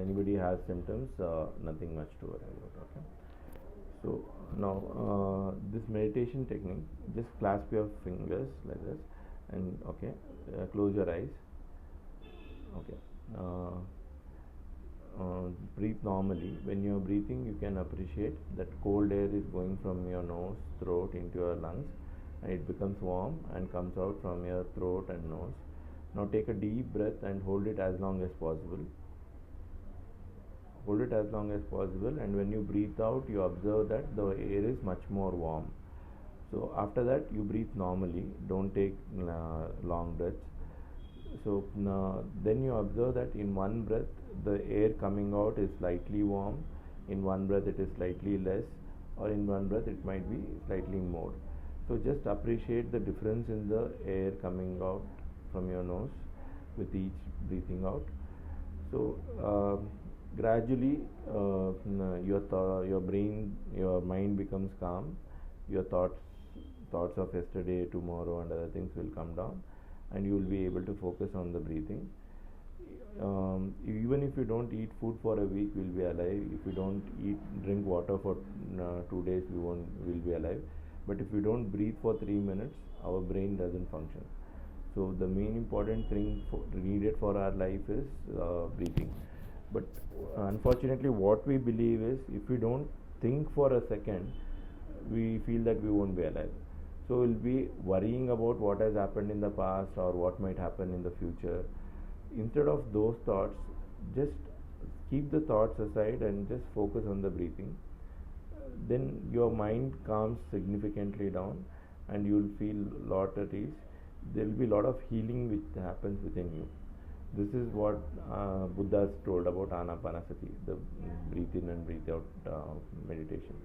anybody has symptoms, nothing much to worry about. Okay. So now this meditation technique, just clasp your fingers like this, and okay, close your eyes. Okay. Uh, Breathe normally. When you are breathing, you can appreciate that cold air is going from your nose, throat into your lungs, and it becomes warm and comes out from your throat and nose. Now take a deep breath and hold it as long as possible. Hold it as long as possible, and when you breathe out, you observe that the air is much more warm. So after that, you breathe normally. Don't take long breaths. So then you observe that in one breath the air coming out is slightly warm, in one breath it is slightly less, or in one breath it might be slightly more. So just appreciate the difference in the air coming out from your nose with each breathing out. So gradually your brain, your mind becomes calm. Your thoughts of yesterday, tomorrow and other things will come down, and you will be able to focus on the breathing. Even if you don't eat food for a week, we'll be alive. If you don't drink water for 2 days, will be alive. But if you don't breathe for 3 minutes, our brain doesn't function. So the main important thing needed for our life is breathing. But unfortunately, what we believe is, if we don't think for a second, we feel that we won't be alive. So we'll be worrying about what has happened in the past or what might happen in the future. Instead of those thoughts, just keep the thoughts aside and just focus on the breathing. Then your mind calms significantly down, and you will feel a lot at ease. There will be a lot of healing which happens within you. This is what Buddha told about Anapanasati, the breathe in and breathe out meditation.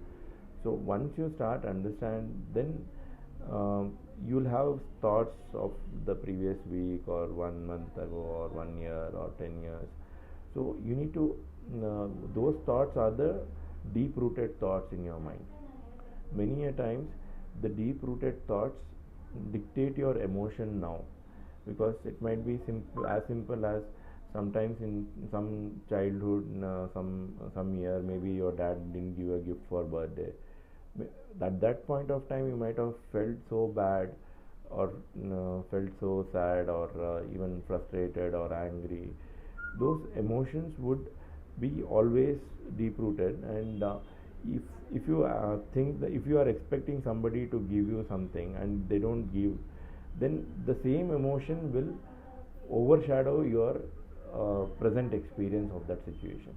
So once you start understand, then you'll have thoughts of the previous week or 1 month ago or 1 year or 10 years. So you need to, those thoughts are the deep rooted thoughts in your mind. Many a times the deep rooted thoughts dictate your emotion now, because it might be simple as sometimes in some childhood, some year, maybe your dad didn't give a gift for birthday. At that point of time you might have felt so bad, or felt so sad, or even frustrated or angry. Those emotions would be always deep rooted, and if you think that if you are expecting somebody to give you something and they don't give, then the same emotion will overshadow your present experience of that situation.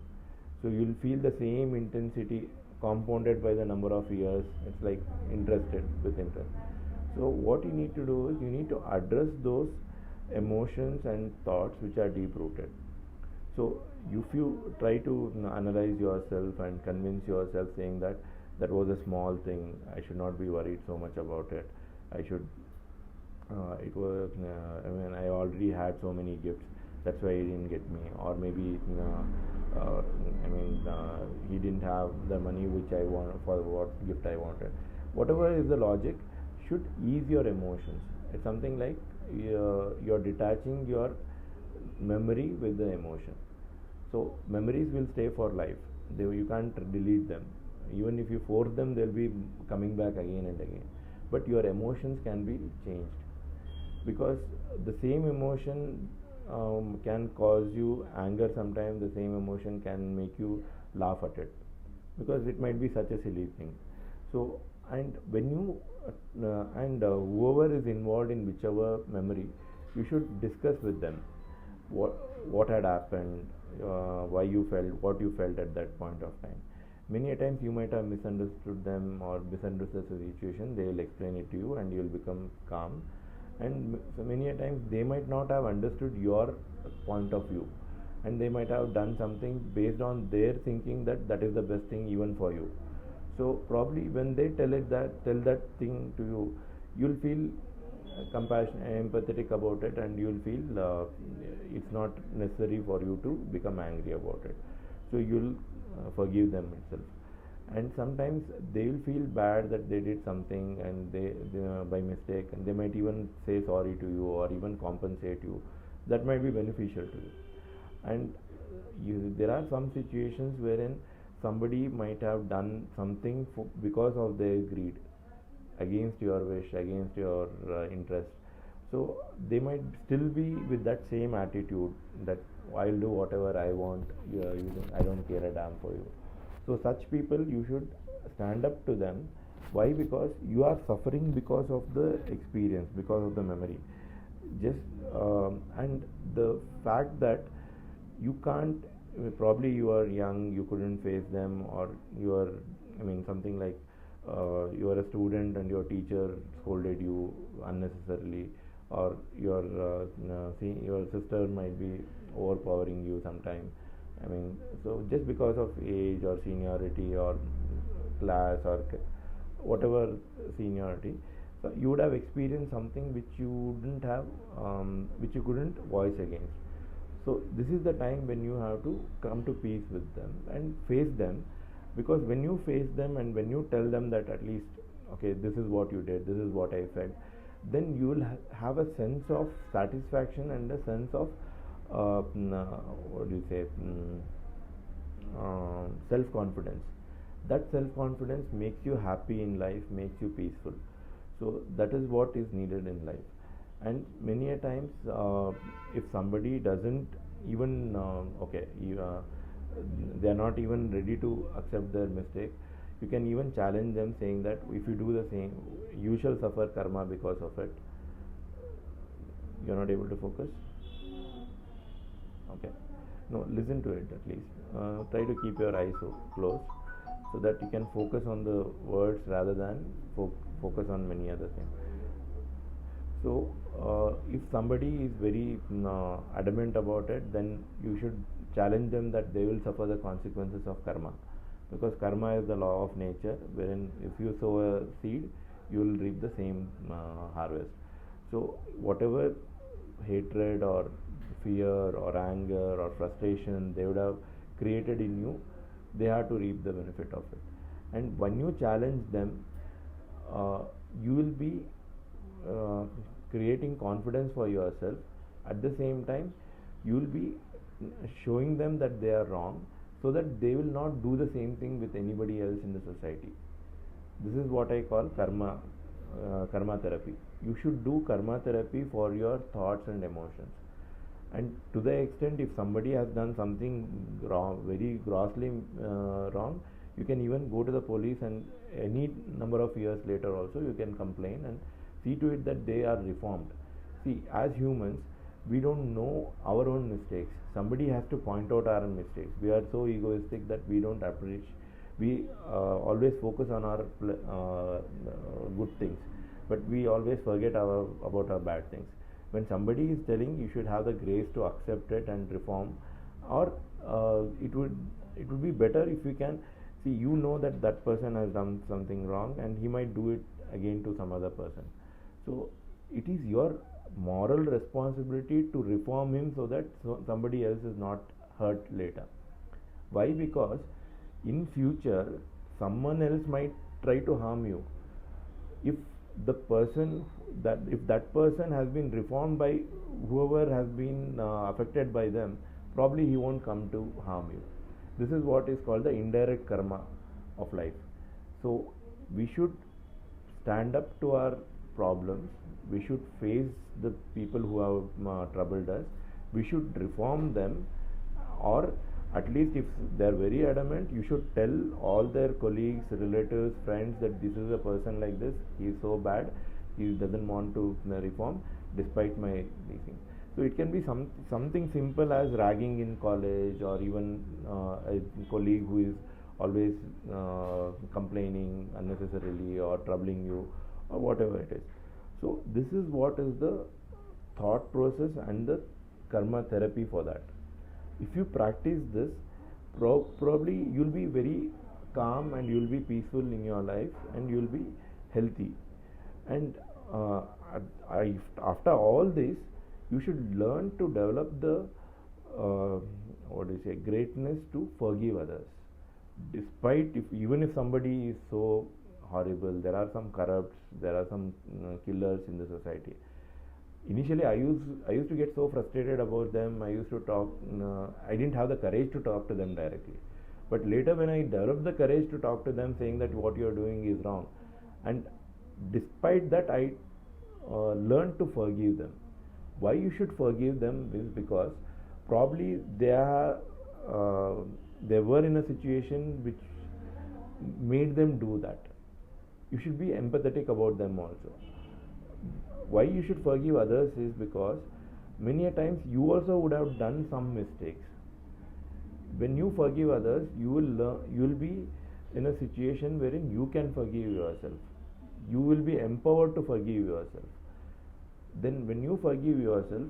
So you'll feel the same intensity compounded by the number of years. It's like interested with interest. So what you need to do is, you need to address those emotions and thoughts which are deep rooted. So if you try to analyze yourself and convince yourself, saying that that was a small thing, I should not be worried so much about it, I should it was I already had so many gifts, that's why he didn't get me. Or maybe he didn't have the money which I want for what gift I wanted. Whatever is the logic should ease your emotions. It's something like you're detaching your memory with the emotion. So memories will stay for life. You can't delete them. Even if you force them, they'll be coming back again and again. But your emotions can be changed, because the same emotion can cause you anger. Sometimes the same emotion can make you laugh at it, because it might be such a silly thing. So, and when you whoever is involved in whichever memory, you should discuss with them what had happened, why you felt what you felt at that point of time. Many a times you might have misunderstood them or misunderstood the situation. They will explain it to you, and you will become calm. And so many a times they might not have understood your point of view, and they might have done something based on their thinking that that is the best thing even for you. So probably when they tell that thing to you, you'll feel compassionate, empathetic about it, and you'll feel it's not necessary for you to become angry about it. So you'll forgive them itself. And sometimes they will feel bad that they did something, and they by mistake, and they might even say sorry to you or even compensate you. That might be beneficial to you. And there are some situations wherein somebody might have done something because of their greed, against your wish, against your interest. So they might still be with that same attitude that I'll do whatever I want. I don't care a damn for you. So such people, you should stand up to them. Why? Because you are suffering because of the experience, because of the memory. Just and the fact that you can't, probably you are young, you couldn't face them, or you are, I mean, something like you are a student and your teacher scolded you unnecessarily, or your sister might be overpowering you sometime. I mean, so just because of age or seniority or class or whatever seniority, so you would have experienced something which you didn't have, which you couldn't voice against. So this is the time when you have to come to peace with them and face them, because when you face them and when you tell them that at least, okay, this is what you did, this is what I felt, then you will have a sense of satisfaction and a sense of what do you say, self confidence. That self confidence makes you happy in life, makes you peaceful. So that is what is needed in life. And many a times, if somebody doesn't even they are not even ready to accept their mistake, you can even challenge them, saying that if you do the same, you shall suffer karma because of it. You are not able to focus. Okay, no, listen to it at least. Try to keep your eyes closed so that you can focus on the words rather than focus on many other things. So if somebody is very adamant about it, then you should challenge them that they will suffer the consequences of karma, because karma is the law of nature, wherein if you sow a seed, you will reap the same harvest. So whatever hatred or fear or anger or frustration they would have created in you, they have to reap the benefit of it. And when you challenge them, you will be creating confidence for yourself. At the same time, you will be showing them that they are wrong, so that they will not do the same thing with anybody else in the society. This is what I call karma therapy. You should do karma therapy for your thoughts and emotions. And to the extent, if somebody has done something wrong, very grossly wrong, you can even go to the police, and any number of years later also you can complain and see to it that they are reformed. See, as humans, we don't know our own mistakes. Somebody has to point out our mistakes. We are so egoistic that we don't appreciate. We always focus on our good things, but we always forget about our bad things. When somebody is telling, you should have the grace to accept it and reform, or it would be better if you can see, you know that that person has done something wrong and he might do it again to some other person. So it is your moral responsibility to reform him, so that somebody else is not hurt later. Why? Because in future someone else might try to harm you. If that person has been reformed by whoever has been affected by them, probably he won't come to harm you. This is what is called the indirect karma of life. So we should stand up to our problems. We should face the people who have troubled us. We should reform them, or at least if they are very adamant, you should tell all their colleagues, relatives, friends that this is a person like this, he is so bad, he doesn't want to reform despite my teaching. So it can be something simple as ragging in college, or even a colleague who is always complaining unnecessarily or troubling you, or whatever it is. So this is what is the thought process and the karma therapy for that. If you practice this, probably you'll be very calm and you'll be peaceful in your life and you'll be healthy. And after all this, you should learn to develop the greatness to forgive others. Despite, even if somebody is so horrible, there are some corrupts, there are some killers in the society. Initially I used to get so frustrated about them. I used to talk, I didn't have the courage to talk to them directly. But later when I developed the courage to talk to them, saying that what you're doing is wrong, and despite that I learned to forgive them. Why you should forgive them is because probably uh, they were in a situation which made them do that. You should be empathetic about them also. Why you should forgive others is because many a times you also would have done some mistakes. When you forgive others, you will be in a situation wherein you can forgive yourself. You will be empowered to forgive yourself. Then when you forgive yourself,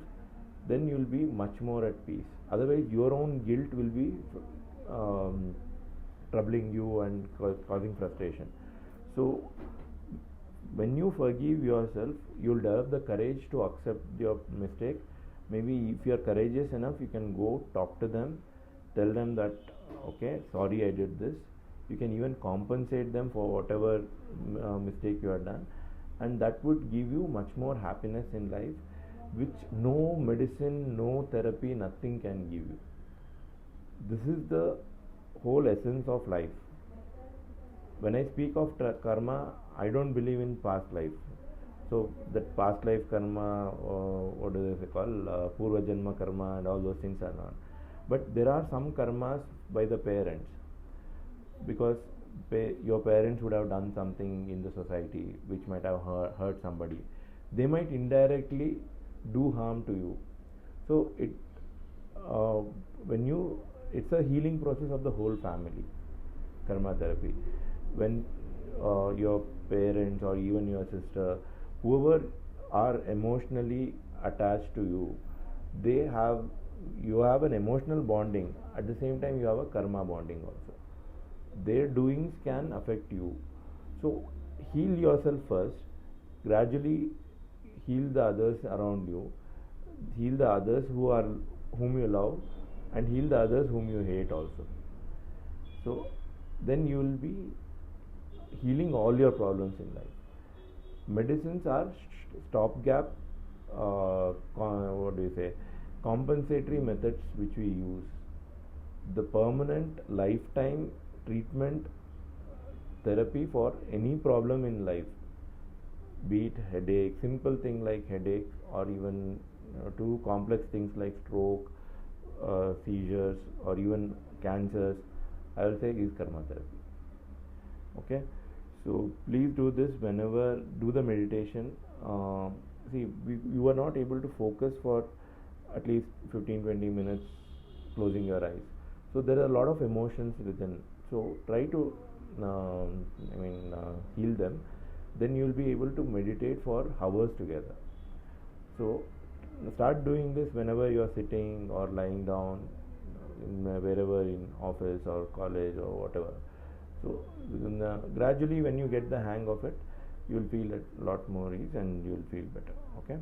then you will be much more at peace. Otherwise your own guilt will be um, troubling you and causing frustration. So when you forgive yourself, you'll develop the courage to accept your mistake. Maybe if you are courageous enough, you can go talk to them, tell them that okay, sorry I did this. You can even compensate them for whatever mistake you have done, and that would give you much more happiness in life, which no medicine, no therapy, nothing can give you. This is the whole essence of life. When I speak of karma, I don't believe in past life. So that past life karma, what do they call, purva janma karma, and all those things are not. But there are some karmas by the parents, because your parents would have done something in the society which might have hurt somebody. They might indirectly do harm to you. So uh, when you it's a healing process of the whole family. Karma therapy, when your parents or even your sister, whoever are emotionally attached to you, they have you have an emotional bonding. At the same time you have a karma bonding also. Their doings can affect you. So heal yourself first, gradually heal the others around you, heal the others whom you love, and heal the others whom you hate also. So then you will be healing all your problems in life. Medicines are stopgap, what do you say, compensatory methods which we use. The permanent lifetime treatment therapy for any problem in life, be it headache, simple thing like headache, or even too complex things like stroke, seizures, or even cancers, I will say is karma therapy. Okay, so please do this whenever do the meditation. See, you are not able to focus for at least 15-20 minutes closing your eyes. So there are a lot of emotions within. So try to heal them. Then you will be able to meditate for hours together. So start doing this whenever you are sitting or lying down, wherever, in office or college or whatever. So gradually when you get the hang of it, you will feel a lot more ease and you will feel better. Okay.